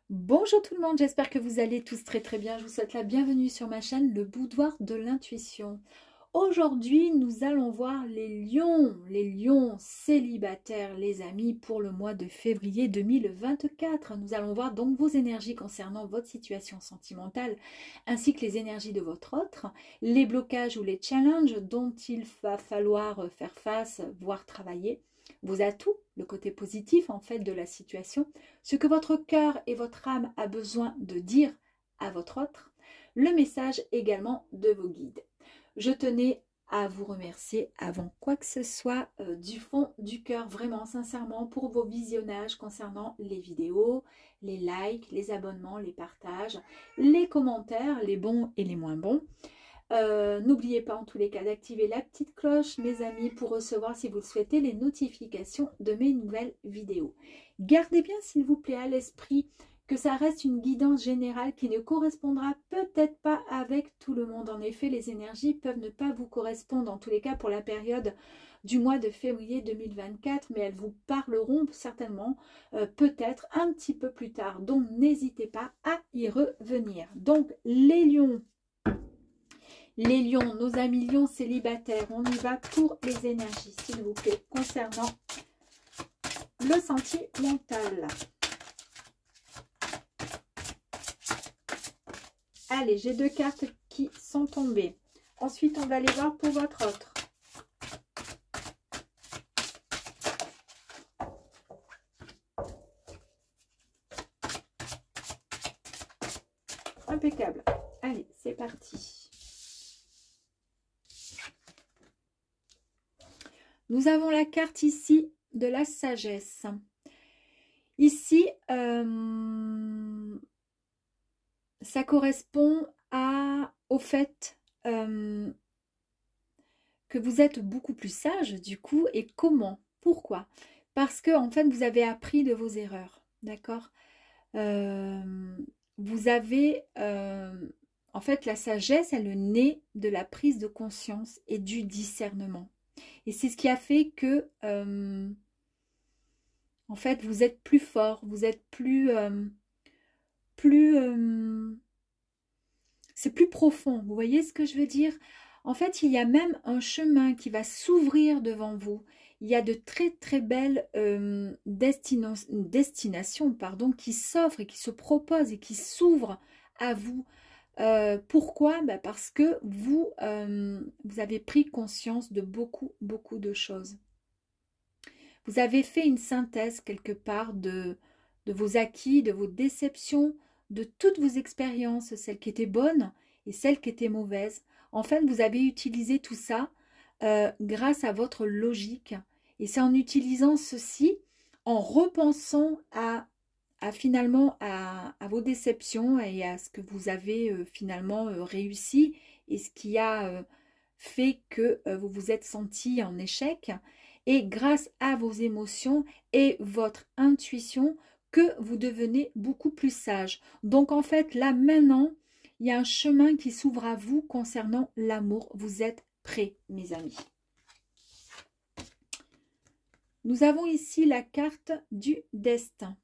Bonjour tout le monde, j'espère que vous allez tous très bien. Je vous souhaite la bienvenue sur ma chaîne, le boudoir de l'intuition. Aujourd'hui, nous allons voir les lions célibataires, les amis, pour le mois de février 2024. Nous allons voir donc vos énergies concernant votre situation sentimentale, ainsi que les énergies de votre autre, les blocages ou les challenges dont il va falloir faire face, voire travailler, vos atouts, le côté positif en fait de la situation, ce que votre cœur et votre âme a besoin de dire à votre autre, le message également de vos guides. Je tenais à vous remercier avant quoi que ce soit du fond du cœur, vraiment sincèrement, pour vos visionnages concernant les vidéos, les likes, les abonnements, les partages, les commentaires, les bons et les moins bons. N'oubliez pas en tous les cas d'activer la petite cloche, mes amis, pour recevoir, si vous le souhaitez, les notifications de mes nouvelles vidéos. Gardez bien, s'il vous plaît, à l'esprit que ça reste une guidance générale qui ne correspondra peut-être pas avec tout le monde. En effet, les énergies peuvent ne pas vous correspondre, en tous les cas pour la période du mois de février 2024, mais elles vous parleront certainement peut-être un petit peu plus tard. Donc, n'hésitez pas à y revenir. Donc, les lions, nos amis lions célibataires, on y va pour les énergies, s'il vous plaît, concernant le sentimental. Allez, j'ai deux cartes qui sont tombées. Ensuite, on va aller voir pour votre autre. Impeccable. Allez, c'est parti. Nous avons la carte ici de la sagesse. Ici, ça correspond au fait que vous êtes beaucoup plus sage du coup. Et comment? Pourquoi? Parce que en fait, vous avez appris de vos erreurs. D'accord? Vous avez... en fait, la sagesse, elle naît de la prise de conscience et du discernement. Et c'est ce qui a fait que, en fait, vous êtes plus fort, vous êtes c'est plus profond. Vous voyez ce que je veux dire? En fait, il y a même un chemin qui va s'ouvrir devant vous. Il y a de très belles destinations qui s'offrent et qui se proposent et qui s'ouvrent à vous. Pourquoi? Parce que vous avez pris conscience de beaucoup de choses. Vous avez fait une synthèse quelque part de vos acquis, de vos déceptions, de toutes vos expériences, celles qui étaient bonnes et celles qui étaient mauvaises. En fait, vous avez utilisé tout ça grâce à votre logique. Et c'est en utilisant ceci, en repensant finalement à vos déceptions et à ce que vous avez finalement réussi et ce qui a fait que vous vous êtes senti en échec, et grâce à vos émotions et votre intuition que vous devenez beaucoup plus sage. Donc en fait là maintenant, il y a un chemin qui s'ouvre à vous concernant l'amour. Vous êtes prêts, mes amis. Nous avons ici la carte du destin.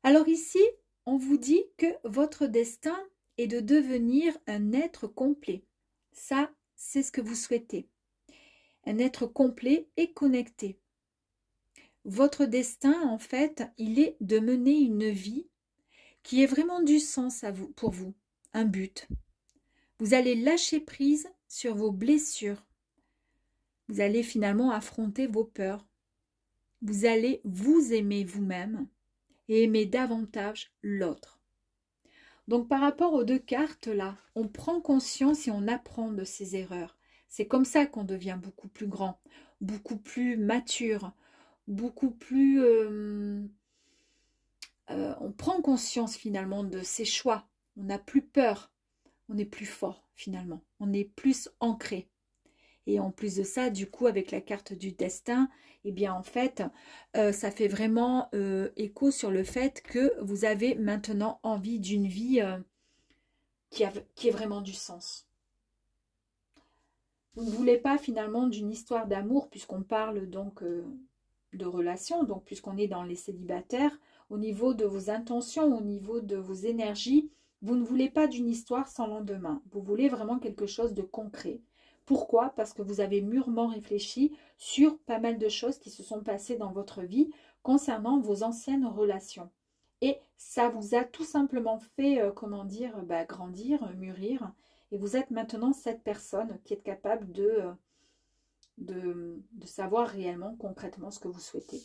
Alors ici, on vous dit que votre destin est de devenir un être complet. Ça, c'est ce que vous souhaitez. Un être complet et connecté. Votre destin, en fait, il est de mener une vie qui ait vraiment du sens pour vous, un but. Vous allez lâcher prise sur vos blessures. Vous allez finalement affronter vos peurs. Vous allez vous aimer vous-même et aimer davantage l'autre. Donc par rapport aux deux cartes là, on prend conscience et on apprend de ses erreurs. C'est comme ça qu'on devient beaucoup plus grand, beaucoup plus mature, beaucoup plus... on prend conscience finalement de ses choix. On n'a plus peur, on est plus fort finalement, on est plus ancré. Et en plus de ça, du coup, avec la carte du destin, eh bien en fait, ça fait vraiment écho sur le fait que vous avez maintenant envie d'une vie qui ait vraiment du sens. Vous ne voulez pas finalement d'une histoire d'amour, puisqu'on parle donc de relation, donc puisqu'on est dans les célibataires, au niveau de vos intentions, au niveau de vos énergies, vous ne voulez pas d'une histoire sans lendemain. Vous voulez vraiment quelque chose de concret. Pourquoi? Parce que vous avez mûrement réfléchi sur pas mal de choses qui se sont passées dans votre vie concernant vos anciennes relations. Et ça vous a tout simplement fait, comment dire, grandir, mûrir. Et vous êtes maintenant cette personne qui est capable de savoir réellement, concrètement ce que vous souhaitez.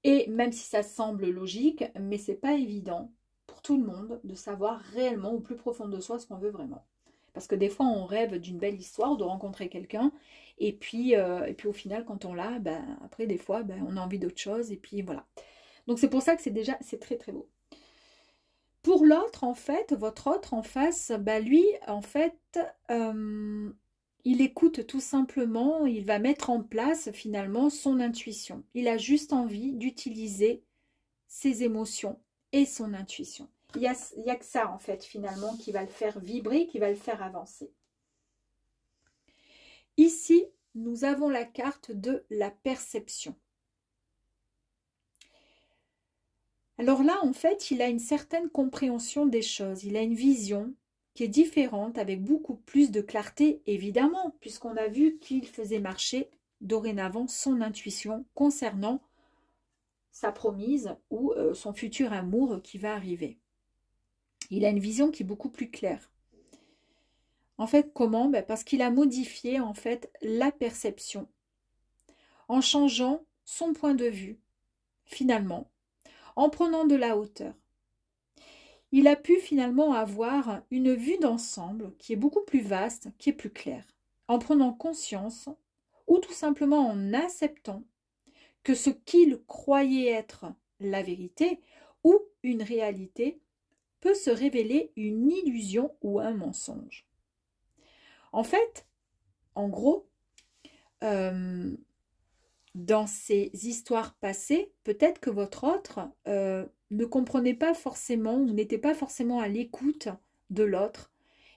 Et même si ça semble logique, mais c'est pas évident pour tout le monde de savoir réellement au plus profond de soi ce qu'on veut vraiment. Parce que des fois, on rêve d'une belle histoire, de rencontrer quelqu'un, et puis au final, quand on l'a, après des fois, on a envie d'autre chose, et puis voilà. Donc c'est pour ça que c'est très très beau. Pour l'autre, en fait, votre autre en face, lui, en fait, il écoute tout simplement, il va mettre en place finalement son intuition. Il a juste envie d'utiliser ses émotions et son intuition. Il y a que ça en fait finalement qui va le faire vibrer, qui va le faire avancer. Ici, nous avons la carte de la perception. Alors là, en fait, il a une certaine compréhension des choses. Il a une vision qui est différente, avec beaucoup plus de clarté, évidemment, puisqu'on a vu qu'il faisait marcher dorénavant son intuition concernant sa promise ou son futur amour qui va arriver. Il a une vision qui est beaucoup plus claire. En fait, comment? Parce qu'il a modifié en fait la perception en changeant son point de vue, finalement, en prenant de la hauteur. Il a pu finalement avoir une vue d'ensemble qui est beaucoup plus vaste, qui est plus claire, en prenant conscience ou tout simplement en acceptant que ce qu'il croyait être la vérité ou une réalité peut se révéler une illusion ou un mensonge. En fait, en gros, dans ces histoires passées, peut-être que votre autre ne comprenait pas forcément ou n'était pas forcément à l'écoute de l'autre.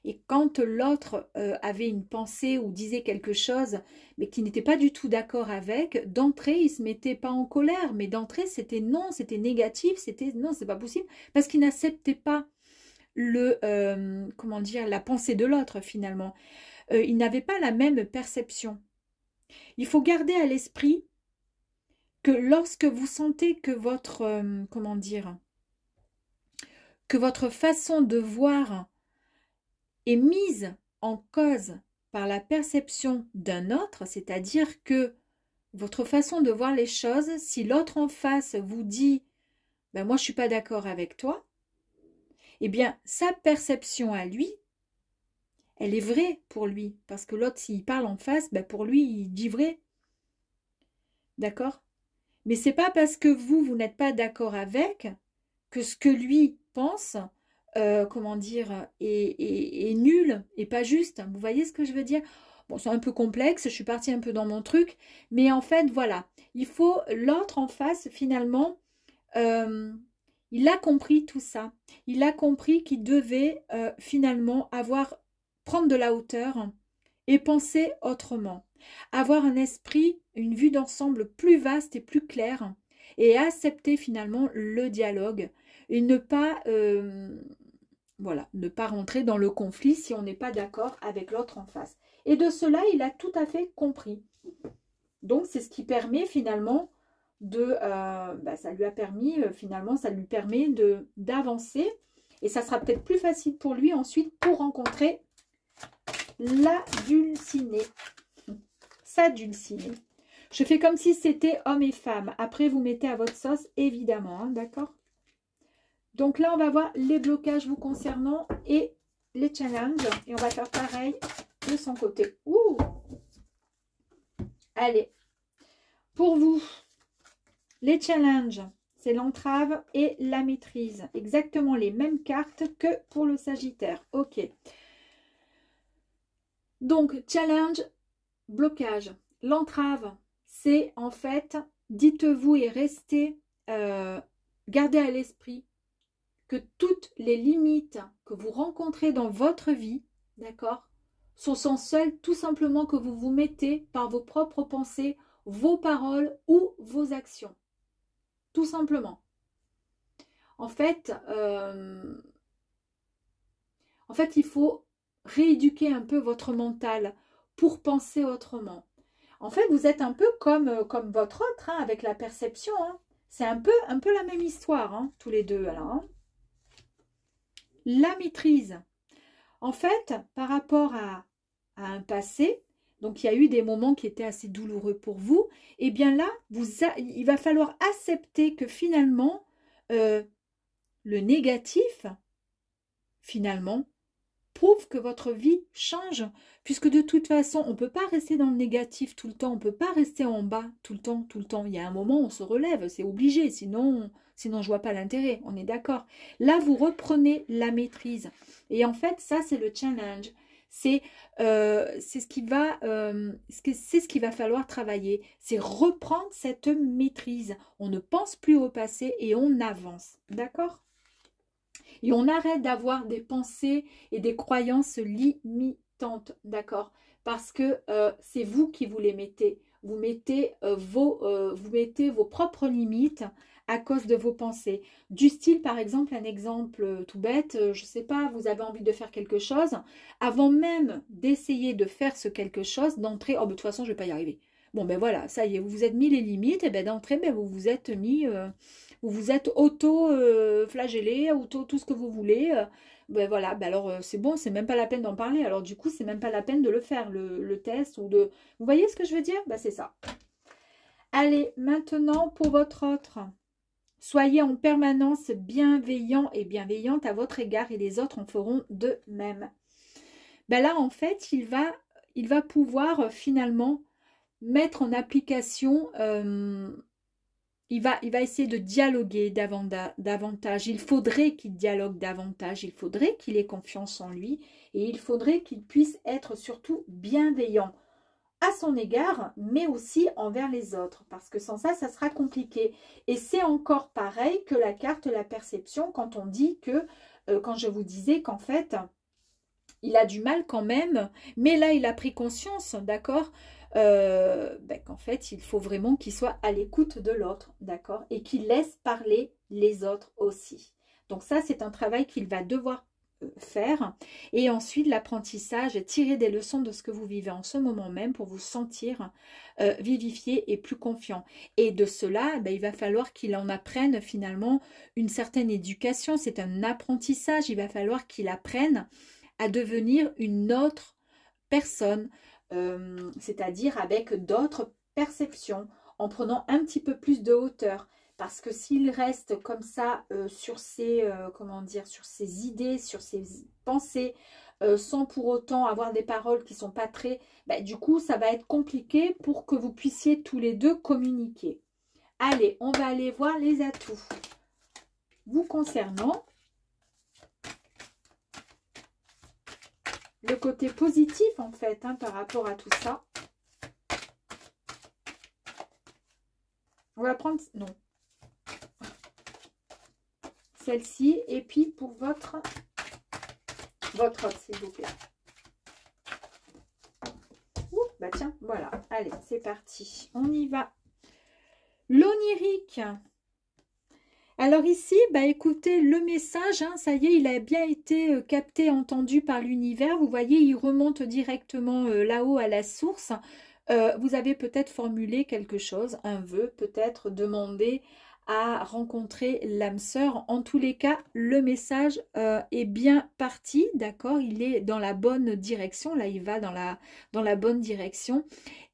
Et quand l'autre avait une pensée ou disait quelque chose, mais qui n'était pas du tout d'accord avec, d'entrée, il ne se mettait pas en colère, mais d'entrée, c'était non, c'était négatif, c'était non, c'est pas possible, parce qu'il n'acceptait pas comment dire, la pensée de l'autre finalement. Il n'avait pas la même perception. Il faut garder à l'esprit que lorsque vous sentez que votre, comment dire, que votre façon de voir est mise en cause par la perception d'un autre, c'est-à-dire que votre façon de voir les choses, si l'autre en face vous dit « moi je ne suis pas d'accord avec toi », eh bien sa perception à lui, elle est vraie pour lui, parce que l'autre s'il parle en face, pour lui il dit vrai. D'accord? Mais c'est pas parce que vous n'êtes pas d'accord avec que ce que lui pense, comment dire, est nul et pas juste. Vous voyez ce que je veux dire? Bon, c'est un peu complexe, je suis partie un peu dans mon truc, mais en fait, voilà. Il faut l'autre en face, finalement, il a compris tout ça. Il a compris qu'il devait finalement prendre de la hauteur et penser autrement. Avoir un esprit, une vue d'ensemble plus vaste et plus claire et accepter finalement le dialogue et ne pas, voilà, ne pas rentrer dans le conflit si on n'est pas d'accord avec l'autre en face. Et de cela, il a tout à fait compris. Donc, c'est ce qui permet finalement ça lui a permis, finalement, ça lui permet d'avancer et ça sera peut-être plus facile pour lui ensuite pour rencontrer la dulcinée. Sa dulcinée. Je fais comme si c'était homme et femme. Après, vous mettez à votre sauce, évidemment. Hein, d'accord? Donc là, on va voir les blocages vous concernant et les challenges. Et on va faire pareil de son côté. Ouh! Allez. Pour vous, les challenges, c'est l'entrave et la maîtrise. Exactement les mêmes cartes que pour le Sagittaire. Ok. Donc, challenge, blocage. L'entrave, c'est en fait, dites-vous et restez, gardez à l'esprit que toutes les limites que vous rencontrez dans votre vie, d'accord, sont seules tout simplement que vous vous mettez par vos propres pensées vos paroles ou vos actions. Tout simplement. En fait, il faut rééduquer un peu votre mental pour penser autrement. En fait, vous êtes un peu comme votre autre, hein, avec la perception. Hein. C'est un peu la même histoire, hein, tous les deux. Alors, hein. La maîtrise. En fait, par rapport à un passé, donc il y a eu des moments qui étaient assez douloureux pour vous, et bien là, il va falloir accepter que finalement, le négatif, finalement, prouve que votre vie change, puisque de toute façon, on ne peut pas rester dans le négatif tout le temps, on ne peut pas rester en bas tout le temps, tout le temps. Il y a un moment où on se relève, c'est obligé, sinon je ne vois pas l'intérêt, on est d'accord. Là, vous reprenez la maîtrise. Et en fait, ça, c'est le challenge. C'est ce qui va falloir travailler. C'est reprendre cette maîtrise. On ne pense plus au passé et on avance. D'accord ? Et on arrête d'avoir des pensées et des croyances limitantes, d'accord? Parce que c'est vous qui vous les mettez. Vous mettez vos propres limites à cause de vos pensées. Du style, par exemple, un exemple tout bête, je ne sais pas, vous avez envie de faire quelque chose, avant même d'essayer de faire ce quelque chose, d'entrer, oh, de toute façon, je ne vais pas y arriver. Bon, ben voilà, ça y est, vous vous êtes mis les limites, et ben d'entrée, ben, vous vous êtes mis... vous vous êtes auto-flagellé, tout ce que vous voulez. Ben voilà, ben alors c'est bon, c'est même pas la peine d'en parler. Alors du coup, c'est même pas la peine de le faire, le test. Vous voyez ce que je veux dire? Ben c'est ça. Allez, maintenant pour votre autre. Soyez en permanence bienveillant et bienveillante à votre égard et les autres en feront de même. Ben là, en fait, il va pouvoir finalement mettre en application... il va essayer de dialoguer davantage. Il faudrait qu'il dialogue davantage. Il faudrait qu'il ait confiance en lui. Et il faudrait qu'il puisse être surtout bienveillant à son égard, mais aussi envers les autres. Parce que sans ça, ça sera compliqué. Et c'est encore pareil que la carte la perception quand on dit que, quand je vous disais qu'en fait, il a du mal quand même. Mais là, il a pris conscience, d'accord, qu'en fait, il faut vraiment qu'il soit à l'écoute de l'autre, d'accord, et qu'il laisse parler les autres aussi. Donc ça, c'est un travail qu'il va devoir faire. Et ensuite, l'apprentissage, tirer des leçons de ce que vous vivez en ce moment même pour vous sentir vivifié et plus confiant. Et de cela, il va falloir qu'il en apprenne finalement une certaine éducation. C'est un apprentissage. Il va falloir qu'il apprenne à devenir une autre personne, c'est-à-dire avec d'autres perceptions, en prenant un petit peu plus de hauteur. Parce que s'il reste comme ça sur ses, sur ses idées, sur ses pensées, sans pour autant avoir des paroles qui ne sont pas très... du coup, ça va être compliqué pour que vous puissiez tous les deux communiquer. Allez, on va aller voir les atouts vous concernant. Le côté positif, en fait, hein, par rapport à tout ça. On va prendre... Non. Celle-ci. Et puis, pour votre autre, s'il vous plaît. Ouh, bah tiens, voilà. Allez, c'est parti. On y va. L'onirique. Alors ici, écoutez, le message, hein, ça y est, il a bien été capté, entendu par l'univers. Vous voyez, il remonte directement là-haut à la source. Vous avez peut-être formulé quelque chose, un vœu, peut-être demandé à rencontrer l'âme sœur. En tous les cas, le message est bien parti, d'accord? Il est dans la bonne direction. Là, il va dans la bonne direction.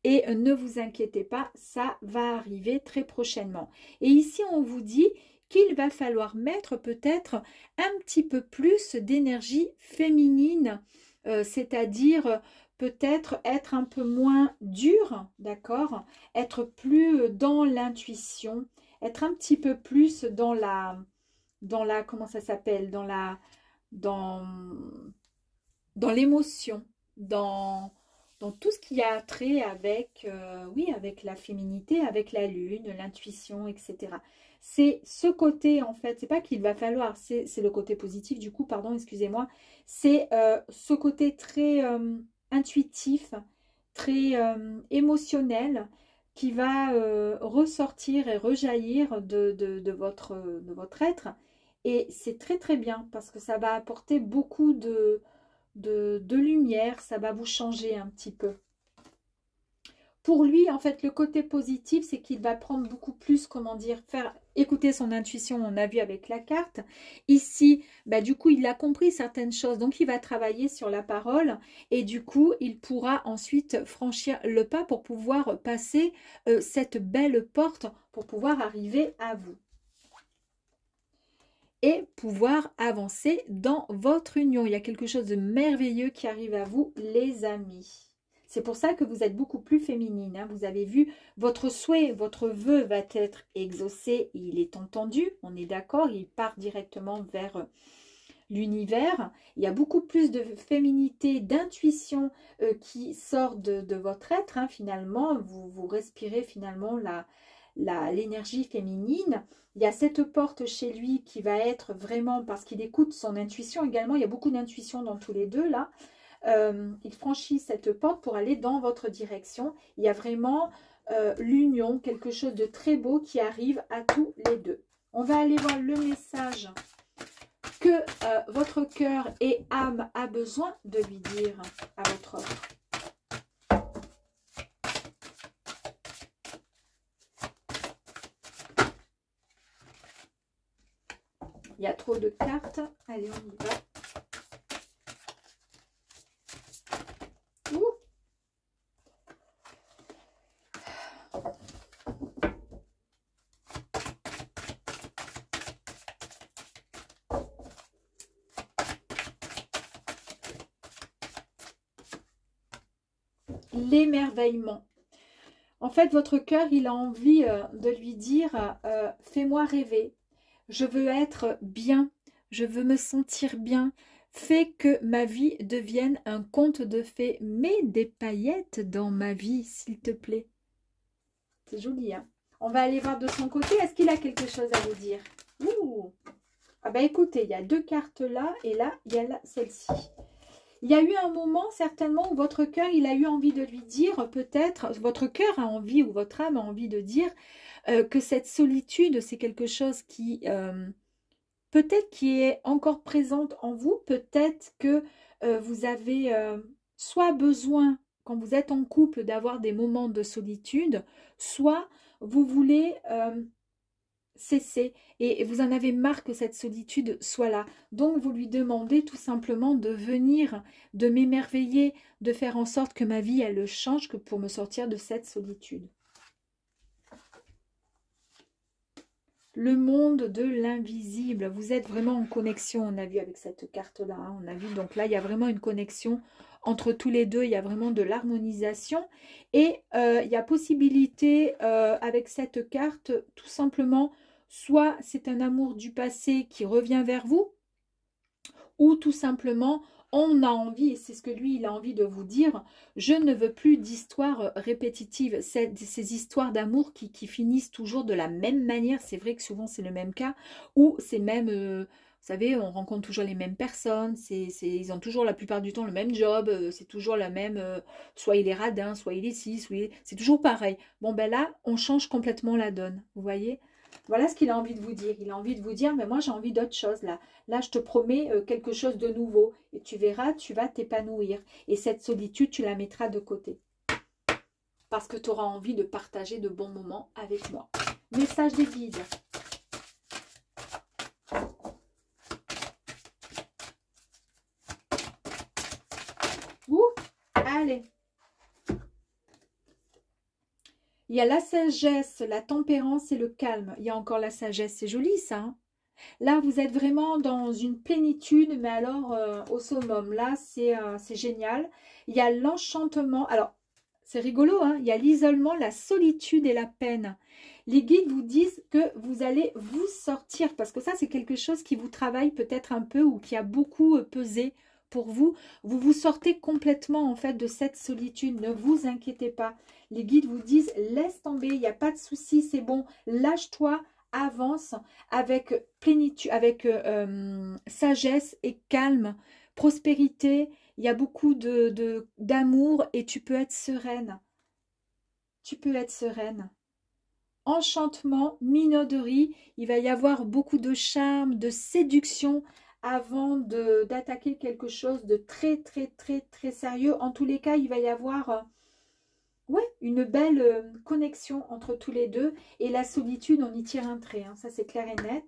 Et ne vous inquiétez pas, ça va arriver très prochainement. Et ici, on vous dit qu'il va falloir mettre peut-être un petit peu plus d'énergie féminine, c'est-à-dire peut-être être un peu moins dur, d'accord? Être plus dans l'intuition, être un petit peu plus dans la comment ça s'appelle? Dans l'émotion, dans tout ce qui a trait avec, oui, avec la féminité, avec la lune, l'intuition, etc. C'est ce côté, en fait, c'est pas qu'il va falloir, c'est le côté positif, du coup, pardon, excusez-moi, c'est ce côté très intuitif, très émotionnel, qui va ressortir et rejaillir de votre être. Et c'est très très bien parce que ça va apporter beaucoup de lumière, ça va vous changer un petit peu. Pour lui, en fait, le côté positif, c'est qu'il va prendre beaucoup plus, comment dire, faire écouter son intuition, on a vu avec la carte. Ici, bah, du coup, il a compris certaines choses, donc il va travailler sur la parole et du coup, il pourra ensuite franchir le pas pour pouvoir passer cette belle porte, pour pouvoir arriver à vous. Et pouvoir avancer dans votre union. Il y a quelque chose de merveilleux qui arrive à vous, les amis. C'est pour ça que vous êtes beaucoup plus féminine. Hein. Vous avez vu, votre souhait, votre vœu va être exaucé. Il est entendu, on est d'accord. Il part directement vers l'univers. Il y a beaucoup plus de féminité, d'intuition qui sort de votre être. Hein. Finalement, vous respirez finalement l'énergie féminine. Il y a cette porte chez lui qui va être vraiment, parce qu'il écoute son intuition également, il y a beaucoup d'intuition dans tous les deux là. Il franchit cette porte pour aller dans votre direction. Il y a vraiment l'union, quelque chose de très beau qui arrive à tous les deux. On va aller voir le message que votre cœur et âme a besoin de lui dire à votre homme. Il y a trop de cartes. Allez, on y va. L'émerveillement. En fait, votre cœur, il a envie de lui dire fais-moi rêver. Je veux être bien. Je veux me sentir bien. Fais que ma vie devienne un conte de fées. Mets des paillettes dans ma vie, s'il te plaît. C'est joli, hein? On va aller voir de son côté. Est-ce qu'il a quelque chose à vous dire? Ouh. Ah bah écoutez, il y a deux cartes là et là, il y a celle-ci. Il y a eu un moment certainement où votre cœur, il a eu envie de lui dire, peut-être, votre cœur a envie ou votre âme a envie de dire que cette solitude, c'est quelque chose qui, peut-être qui est encore présente en vous, peut-être que vous avez soit besoin, quand vous êtes en couple, d'avoir des moments de solitude, soit vous voulez cesser et vous en avez marre que cette solitude soit là. Donc vous lui demandez tout simplement de venir, de m'émerveiller, de faire en sorte que ma vie elle change, que pour me sortir de cette solitude. Le monde de l'invisible, vous êtes vraiment en connexion, on a vu avec cette carte là, hein, on a vu, donc là il y a vraiment une connexion entre tous les deux, il y a vraiment de l'harmonisation et il y a possibilité avec cette carte tout simplement, soit c'est un amour du passé qui revient vers vous, ou tout simplement on a envie, et c'est ce que lui il a envie de vous dire, je ne veux plus d'histoires répétitives, ces histoires d'amour qui finissent toujours de la même manière, c'est vrai que souvent c'est le même cas, ou c'est même, vous savez, on rencontre toujours les mêmes personnes, ils ont toujours la plupart du temps le même job, c'est toujours la même, soit il est radin, soit il est ci, c'est toujours pareil. Bon ben là, on change complètement la donne, vous voyez. Voilà ce qu'il a envie de vous dire. Il a envie de vous dire, mais moi j'ai envie d'autre chose là. Là, je te promets quelque chose de nouveau. Et tu verras, tu vas t'épanouir. Et cette solitude, tu la mettras de côté. Parce que tu auras envie de partager de bons moments avec moi. Message des guides. Ouh, allez. Il y a la sagesse, la tempérance et le calme. Il y a encore la sagesse. C'est joli ça, hein? Là, vous êtes vraiment dans une plénitude, mais alors au summum. Là, c'est génial. Il y a l'enchantement. Alors, c'est rigolo, hein? Il y a l'isolement, la solitude et la peine. Les guides vous disent que vous allez vous sortir, parce que ça, c'est quelque chose qui vous travaille peut-être un peu ou qui a beaucoup pesé pour vous. Vous vous sortez complètement, en fait, de cette solitude. Ne vous inquiétez pas. Les guides vous disent, laisse tomber, il n'y a pas de souci, c'est bon, lâche-toi. Avance avec plénitude, avec sagesse et calme, prospérité. Il y a beaucoup d'amour et tu peux être sereine. tu peux être sereine. Enchantement, minauderie, il va y avoir beaucoup de charme, de séduction avant d'attaquer quelque chose de très très très très sérieux. En tous les cas, il va y avoir ouais, une belle connexion entre tous les deux. Et la solitude, on y tire un trait, hein, ça c'est clair et net.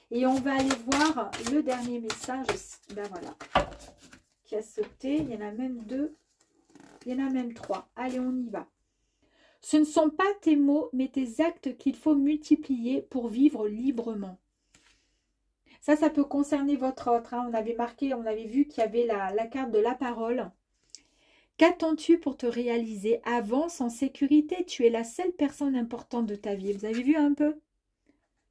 Et on va aller voir le dernier message, ben voilà, qui a sauté. Il y en a même 2, il y en a même 3. Allez, on y va. Ce ne sont pas tes mots, mais tes actes qu'il faut multiplier pour vivre librement. Ça peut concerner votre autre. Hein. On avait marqué, on avait vu qu'il y avait la carte de la parole. Qu'attends-tu pour te réaliser? Avance en sécurité. Tu es la seule personne importante de ta vie. Vous avez vu un peu?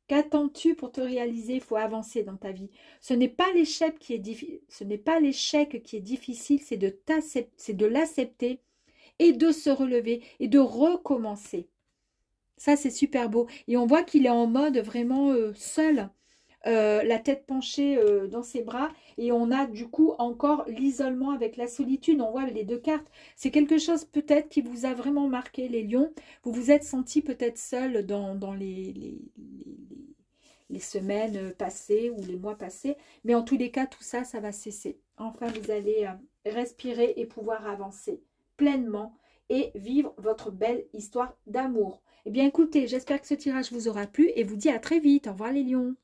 Qu'attends-tu pour te réaliser? Il faut avancer dans ta vie. Ce n'est pas l'échec qui est difficile. Ce n'est pas l'échec qui est difficile, c'est de l'accepter et de se relever et de recommencer. Ça, c'est super beau. Et on voit qu'il est en mode vraiment seul, la tête penchée dans ses bras. Et on a du coup encore l'isolement avec la solitude. On voit les 2 cartes. C'est quelque chose peut-être qui vous a vraiment marqué, les lions. Vous vous êtes senti peut-être seul dans les semaines passées ou les mois passés. Mais en tous les cas, tout ça, ça va cesser. Enfin, vous allez respirer et pouvoir avancer pleinement et vivre votre belle histoire d'amour. Eh bien, écoutez, j'espère que ce tirage vous aura plu et vous dis à très vite. Au revoir les lions.